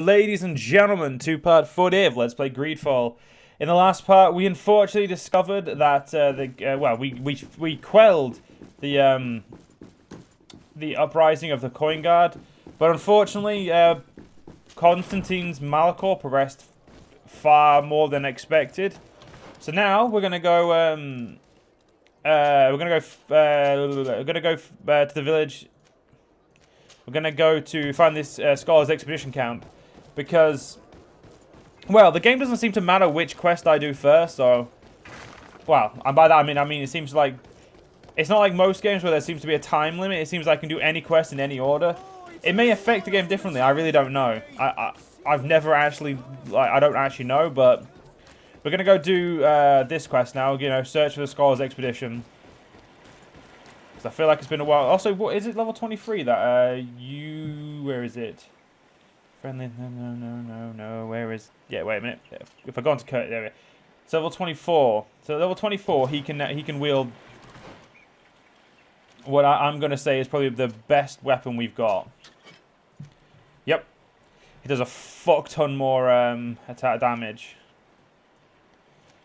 Ladies and gentlemen, two-part footage. Let's play GreedFall. In the last part, we unfortunately discovered that we quelled the uprising of the Coin Guard, but unfortunately, Constantine's Malachor progressed far more than expected. So now we're gonna go. We're gonna go to the village. We're gonna go to find this Scholars Expedition camp. Because, well, the game doesn't seem to matter which quest I do first, so, well, and by that I mean it seems like, it's not like most games where there seems to be a time limit. It seems like I can do any quest in any order. It may affect the game differently, I really don't know. I've never actually, I don't actually know, but we're gonna go do this quest now, you know, search for the Scholars Expedition. Because I feel like it's been a while. Also, what is it, level 23 that, where is it? Friendly, no, where is... Yeah, wait a minute. If I go on to Kurt, there we go. It's level 24. So level 24, he can wield what I'm going to say is probably the best weapon we've got. Yep. He does a fuck ton more attack damage.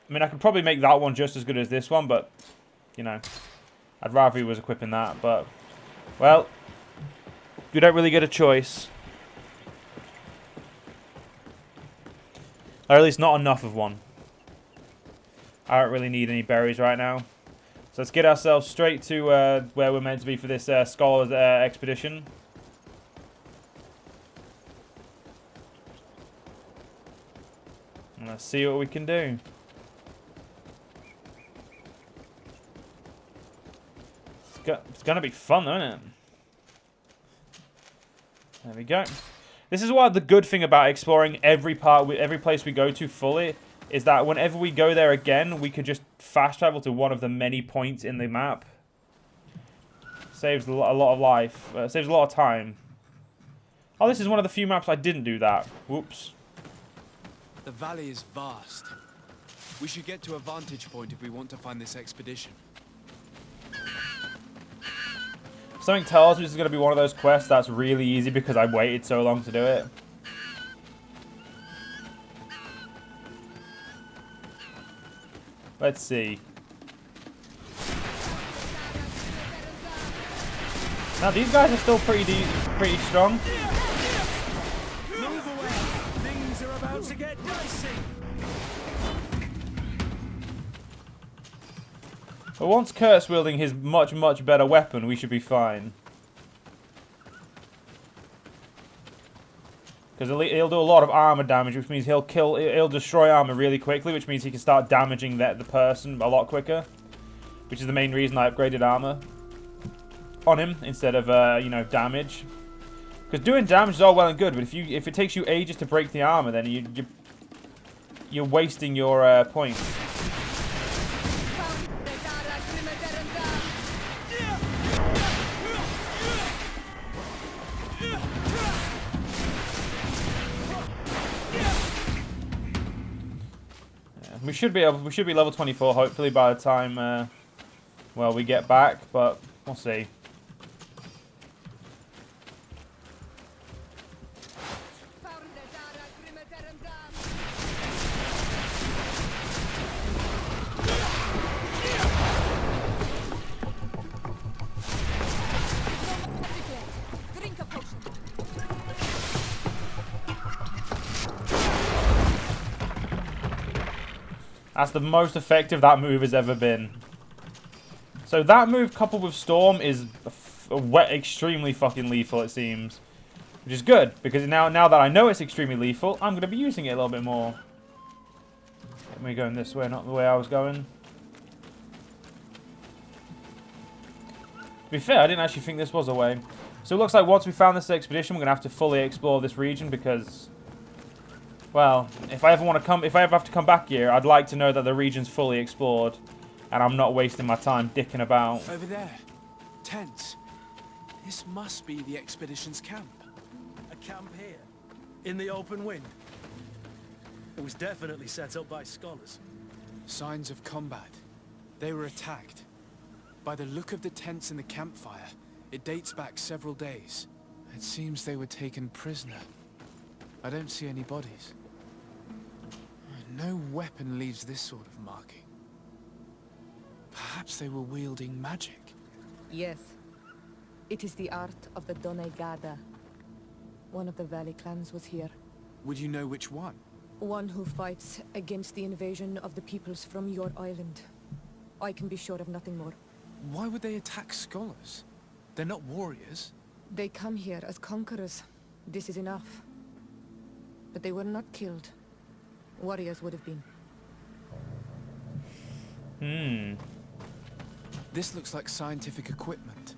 I mean, I could probably make that one just as good as this one, but, you know, I'd rather he was equipping that, but, well, you don't really get a choice. Or at least not enough of one. I don't really need any berries right now. So let's get ourselves straight to where we're meant to be for this Scholars Expedition. And let's see what we can do. It's gonna be fun, isn't it? There we go. This is why the good thing about exploring every place we go to fully is that whenever we go there again, we could just fast travel to one of the many points in the map. Saves a lot of life. Saves a lot of time. Oh, this is one of the few maps I didn't do that. Whoops. The valley is vast. We should get to a vantage point if we want to find this expedition. Something tells me this is going to be one of those quests that's really easy because I waited so long to do it. Let's see. Now these guys are still pretty strong. Move away. Things are about to get dicey. But once Kurt's wielding his much better weapon, we should be fine. Because he'll do a lot of armor damage, which means he'll destroy armor really quickly, which means he can start damaging the person a lot quicker. Which is the main reason I upgraded armor on him instead of you know, damage. Because doing damage is all well and good, but if it takes you ages to break the armor, then you're wasting your points. We should be level 24 hopefully by the time well, we get back, but we'll see. That's the most effective that move has ever been. So that move coupled with Storm is extremely fucking lethal, it seems. Which is good, because now that I know it's extremely lethal, I'm going to be using it a little bit more. Let me going this way, not the way I was going. To be fair, I didn't actually think this was a way. So it looks like once we found this expedition, we're going to have to fully explore this region because... Well, if I ever have to come back here, I'd like to know that the region's fully explored, and I'm not wasting my time dicking about. Over there, tents. This must be the expedition's camp. A camp here, in the open wind. It was definitely set up by scholars. Signs of combat. They were attacked. By the look of the tents in the campfire, it dates back several days. It seems they were taken prisoner. I don't see any bodies. No weapon leaves this sort of marking. Perhaps they were wielding magic. Yes. It is the art of the Donegada. One of the Valley clans was here. Would you know which one? One who fights against the invasion of the peoples from your island. I can be sure of nothing more. Why would they attack scholars? They're not warriors. They come here as conquerors. This is enough. But they were not killed. Warriors would have been. This looks like scientific equipment.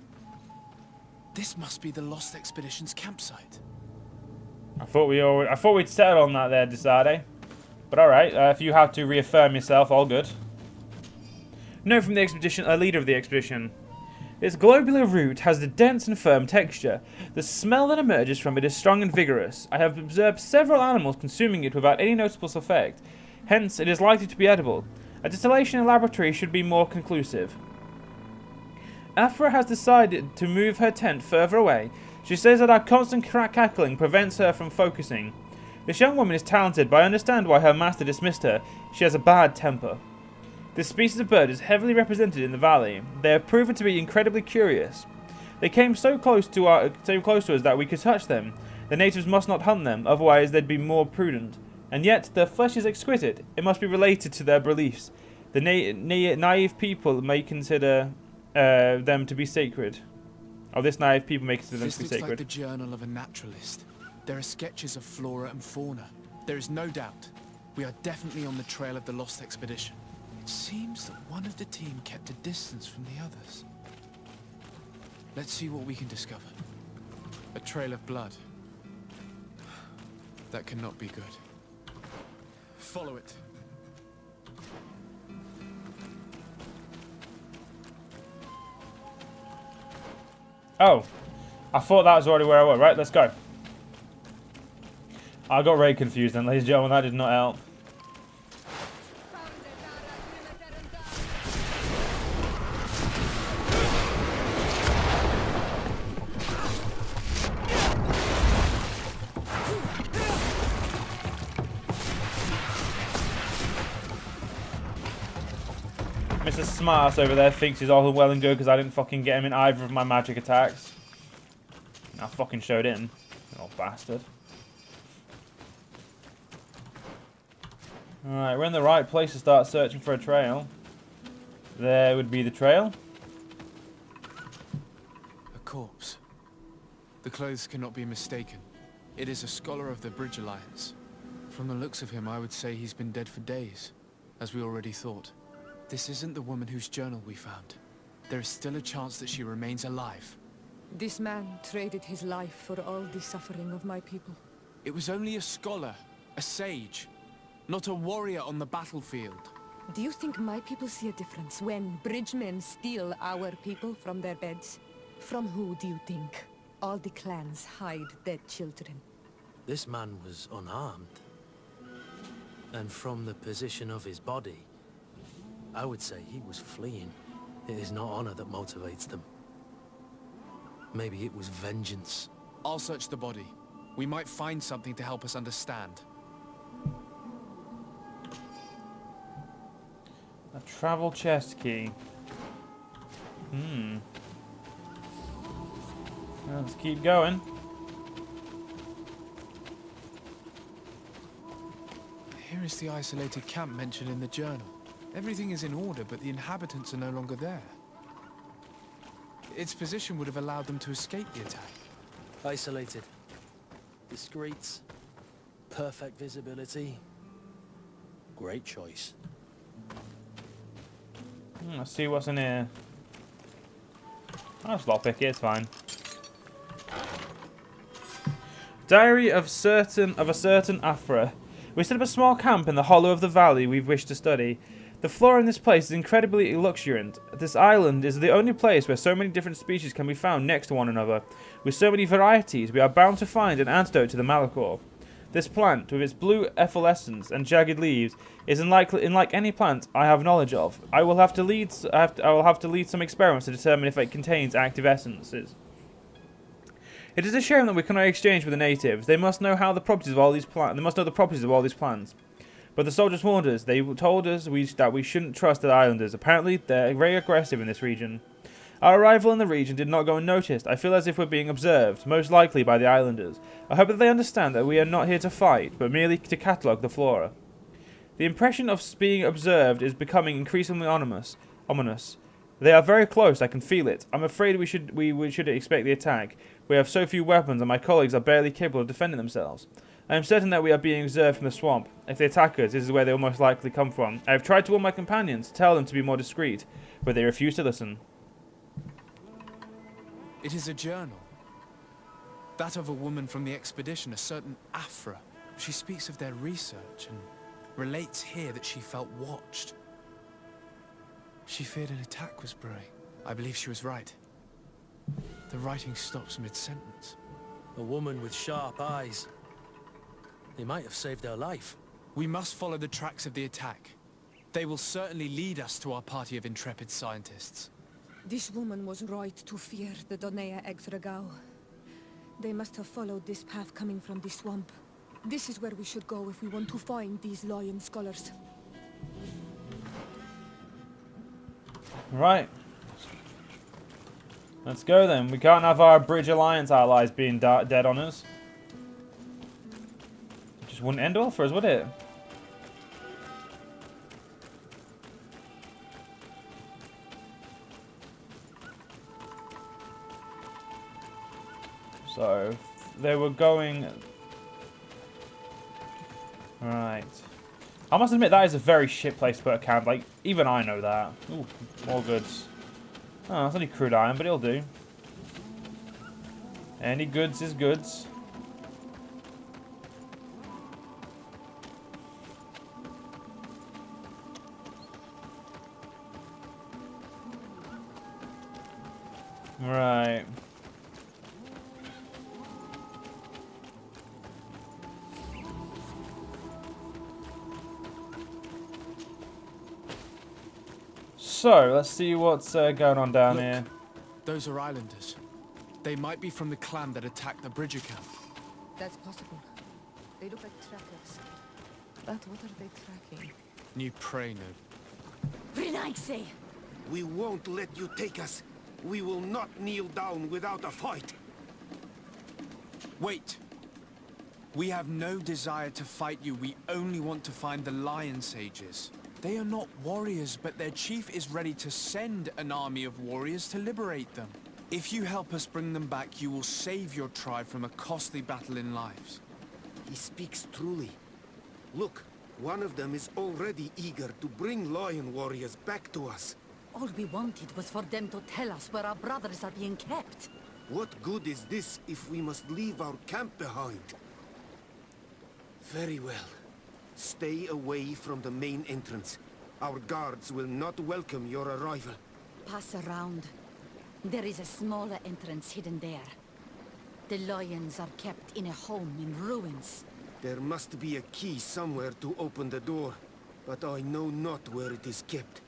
This must be the Lost Expedition's campsite. I thought we'd settled on that there, Desade. But alright, if you have to reaffirm yourself, all good. Note from the expedition, a leader of the expedition. Its globular root has a dense and firm texture. The smell that emerges from it is strong and vigorous. I have observed several animals consuming it without any noticeable effect. Hence, it is likely to be edible. A distillation in a laboratory should be more conclusive. Afra has decided to move her tent further away. She says that our constant cackling prevents her from focusing. This young woman is talented, but I understand why her master dismissed her. She has a bad temper. This species of bird is heavily represented in the valley. They have proven to be incredibly curious. They came so close to us that we could touch them. The natives must not hunt them, otherwise they'd be more prudent. And yet, their flesh is exquisite. It must be related to their beliefs. The naive people may consider them to be sacred. Oh, this naive people may consider them to be This looks sacred. like the journal of a naturalist. There are sketches of flora and fauna. There is no doubt. We are definitely on the trail of the Lost Expedition. It seems that one of the team kept a distance from the others. Let's see what we can discover. A trail of blood. That cannot be good. Follow it. Oh, I thought that was already where I was. Right, let's go. I got very confused then, ladies and gentlemen. That did not help. Mr. Smartass over there thinks he's all well and good because I didn't fucking get him in either of my magic attacks. I fucking showed him. Oh, bastard. Alright, we're in the right place to start searching for a trail. There would be the trail. A corpse. The clothes cannot be mistaken. It is a scholar of the Bridge Alliance. From the looks of him, I would say he's been dead for days, as we already thought. This isn't the woman whose journal we found. There is still a chance that she remains alive. This man traded his life for all the suffering of my people. It was only a scholar, a sage, not a warrior on the battlefield. Do you think my people see a difference when bridgemen steal our people from their beds? From who do you think all the clans hide dead children? This man was unarmed. And from the position of his body, I would say he was fleeing. It is not honor that motivates them. Maybe it was vengeance. I'll search the body. We might find something to help us understand. A travel chest key. Let's keep going. Here is the isolated camp mentioned in the journal. Everything is in order, but the inhabitants are no longer there. Its position would have allowed them to escape the attack. Isolated. Discreet. Perfect visibility. Great choice. Let's see what's in here. I'll just lockpick it, it's fine. Diary of a certain Afra. We set up a small camp in the hollow of the valley we wish to study. The flora in this place is incredibly luxuriant. This island is the only place where so many different species can be found next to one another. With so many varieties, we are bound to find an antidote to the Malachor. This plant, with its blue efflorescence and jagged leaves, is unlike any plant I have knowledge of. I will have to lead some experiments to determine if it contains active essences. It is a shame that we cannot exchange with the natives. They must know how the properties of all these plans. They must know the properties of all these plans. But the soldiers warned us. They told us that we shouldn't trust the islanders. Apparently, they're very aggressive in this region. Our arrival in the region did not go unnoticed. I feel as if we're being observed, most likely by the islanders. I hope that they understand that we are not here to fight, but merely to catalogue the flora. The impression of being observed is becoming increasingly ominous. They are very close, I can feel it. I'm afraid we should expect the attack. We have so few weapons and my colleagues are barely capable of defending themselves. I am certain that we are being observed from the swamp. If they attack us, this is where they will most likely come from. I have tried to warn my companions, to tell them to be more discreet, but they refuse to listen. It is a journal. That of a woman from the expedition, a certain Afra. She speaks of their research and relates here that she felt watched. She feared an attack was brewing. I believe she was right. The writing stops mid-sentence. A woman with sharp eyes. They might have saved her life. We must follow the tracks of the attack. They will certainly lead us to our party of intrepid scientists. This woman was right to fear the Donea Exregao. They must have followed this path coming from the swamp. This is where we should go if we want to find these lion scholars. Right. Let's go then. We can't have our Bridge Alliance allies being dead on us. It just wouldn't end well for us, would it? So, they were going... Right. I must admit, that is a very shit place to put a camp. Like, even I know that. Ooh, more goods. Oh, that's only crude iron, but it'll do. Any goods is goods. Right. So, let's see what's going on down Look, here. Those are islanders. They might be from the clan that attacked the Bridger camp. That's possible. They look like trackers. But what are they tracking? New prey node. Renaixi! We won't let you take us. We will not kneel down without a fight. Wait! We have no desire to fight you. We only want to find the Lion Sages. They are not warriors, but their chief is ready to send an army of warriors to liberate them. If you help us bring them back, you will save your tribe from a costly battle in lives. He speaks truly. Look, one of them is already eager to bring lion warriors back to us. All we wanted was for them to tell us where our brothers are being kept. What good is this if we must leave our camp behind? Very well. Stay away from the main entrance. Our guards will not welcome your arrival. Pass around. There is a smaller entrance hidden there. The lions are kept in a home in ruins. There must be a key somewhere to open the door, but I know not where it is kept.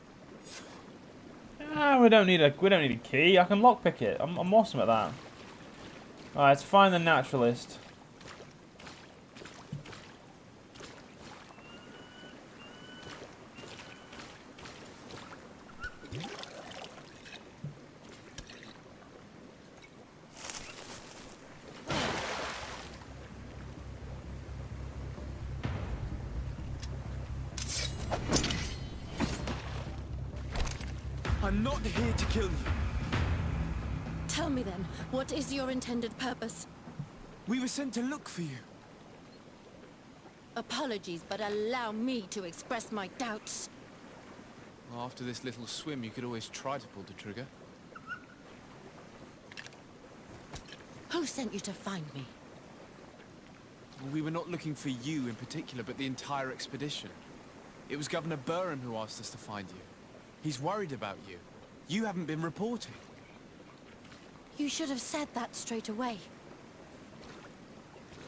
We don't need a key. I can lockpick it. I'm awesome at that. Alright, let's find the naturalist. I'm not here to kill you. Tell me then, what is your intended purpose? We were sent to look for you. Apologies, but allow me to express my doubts. Well, after this little swim, you could always try to pull the trigger. Who sent you to find me? We were not looking for you in particular, but the entire expedition. It was Governor Burham who asked us to find you. He's worried about you. You haven't been reporting. You should have said that straight away.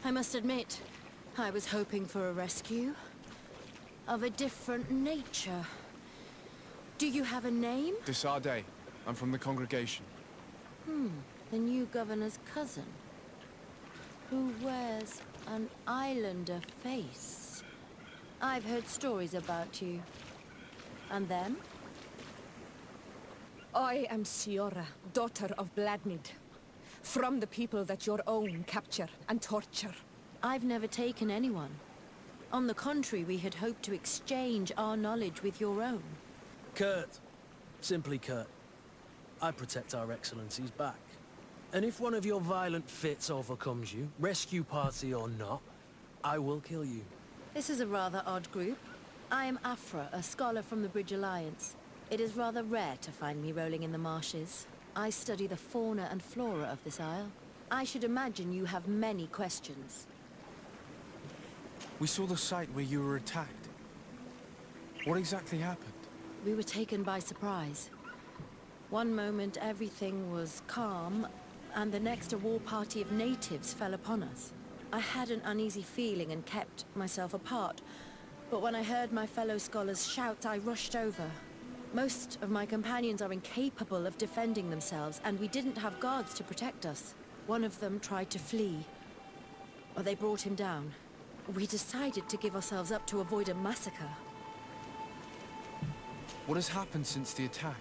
I must admit, I was hoping for a rescue of a different nature. Do you have a name? Desarde. I'm from the congregation. The new governor's cousin. who wears an islander face. I've heard stories about you. And them? I am Siora, daughter of Bladnid. From the people that your own capture and torture. I've never taken anyone. On the contrary, we had hoped to exchange our knowledge with your own. Kurt. Simply Kurt. I protect our excellencies back. And if one of your violent fits overcomes you, rescue party or not, I will kill you. This is a rather odd group. I am Afra, a scholar from the Bridge Alliance. It is rather rare to find me rolling in the marshes. I study the fauna and flora of this isle. I should imagine you have many questions. We saw the site where you were attacked. What exactly happened? We were taken by surprise. One moment everything was calm, and the next a war party of natives fell upon us. I had an uneasy feeling and kept myself apart, but when I heard my fellow scholars shout, I rushed over. Most of my companions are incapable of defending themselves, and we didn't have guards to protect us. One of them tried to flee, or they brought him down. We decided to give ourselves up to avoid a massacre. What has happened since the attack?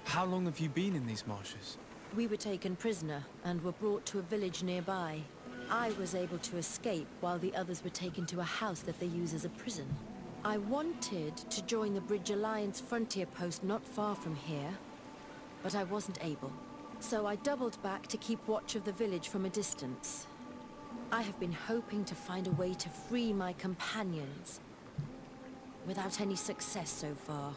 How long have you been in these marshes? We were taken prisoner and were brought to a village nearby. I was able to escape while the others were taken to a house that they use as a prison. I wanted to join the Bridge Alliance frontier post not far from here, but I wasn't able. So I doubled back to keep watch of the village from a distance. I have been hoping to find a way to free my companions, without any success so far.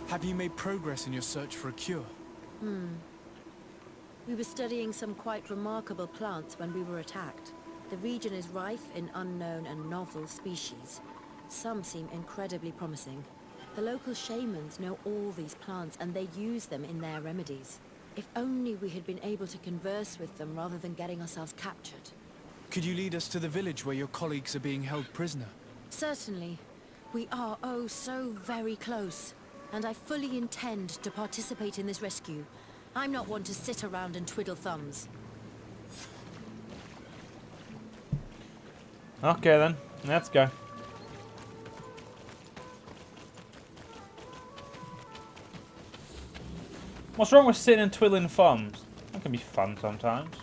Have you made progress in your search for a cure? We were studying some quite remarkable plants when we were attacked. The region is rife in unknown and novel species. Some seem incredibly promising. The local shamans know all these plants and they use them in their remedies. If only we had been able to converse with them rather than getting ourselves captured. Could you lead us to the village where your colleagues are being held prisoner? Certainly. We are oh so very close. And I fully intend to participate in this rescue. I'm not one to sit around and twiddle thumbs. Okay then, let's go. What's wrong with sitting and twiddling thumbs? That can be fun sometimes.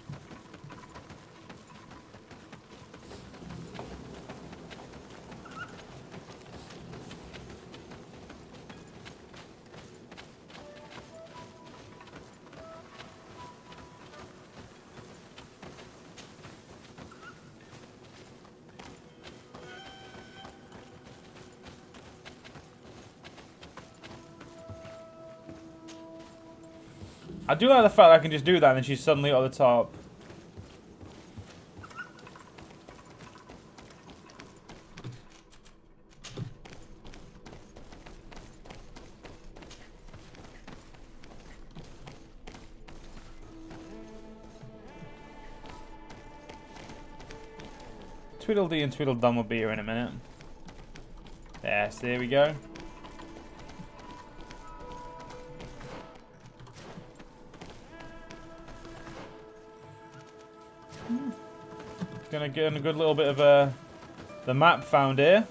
I do like the fact that I can just do that and then she's suddenly at the top. Tweedledee and Tweedledum will be here in a minute. Yes, there we go. Gonna get a good little bit of the map found here.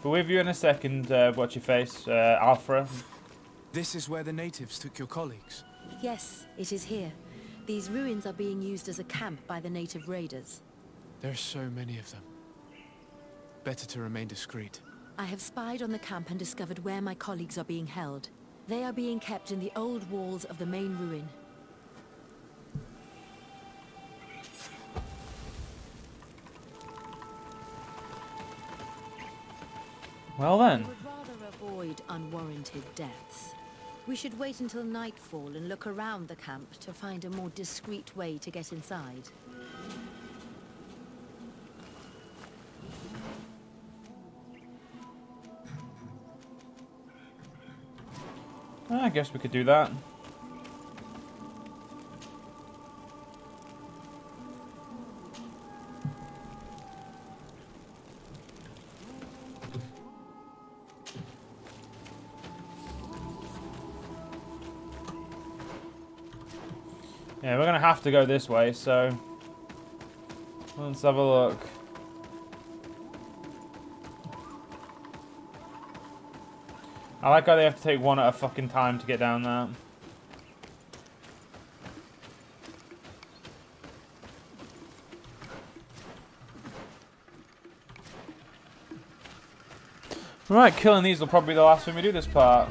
We're with you in a second, watch your face, Alfra. This is where the natives took your colleagues. Yes, it is here. These ruins are being used as a camp by the native raiders. There are so many of them. Better to remain discreet. I have spied on the camp and discovered where my colleagues are being held. They are being kept in the old walls of the main ruin. Well then. I would rather avoid unwarranted deaths. We should wait until nightfall and look around the camp to find a more discreet way to get inside. I guess we could do that. Yeah, we're gonna have to go this way, so let's have a look. I like how they have to take one at a fucking time to get down there. Right, killing these will probably be the last time we do this part.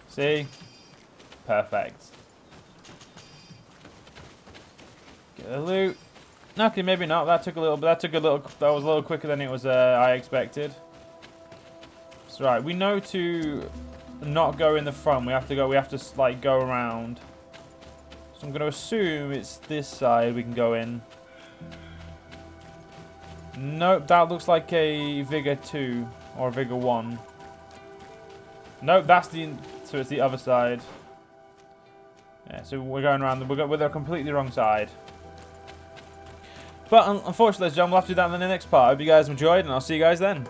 See? Perfect. Get the loot. Okay, maybe not. That took a little. That was a little quicker than it was. I expected. That's right. We know to not go in the front. We have to go. We have to like go around. So I'm going to assume it's this side we can go in. Nope, that looks like a Vigor 2 or a Vigor 1. Nope, that's the. So it's the other side. Yeah, so we're going around. We're the completely wrong side. But unfortunately, ladies and gentlemen, we'll have to do that in the next part. I hope you guys enjoyed, and I'll see you guys then.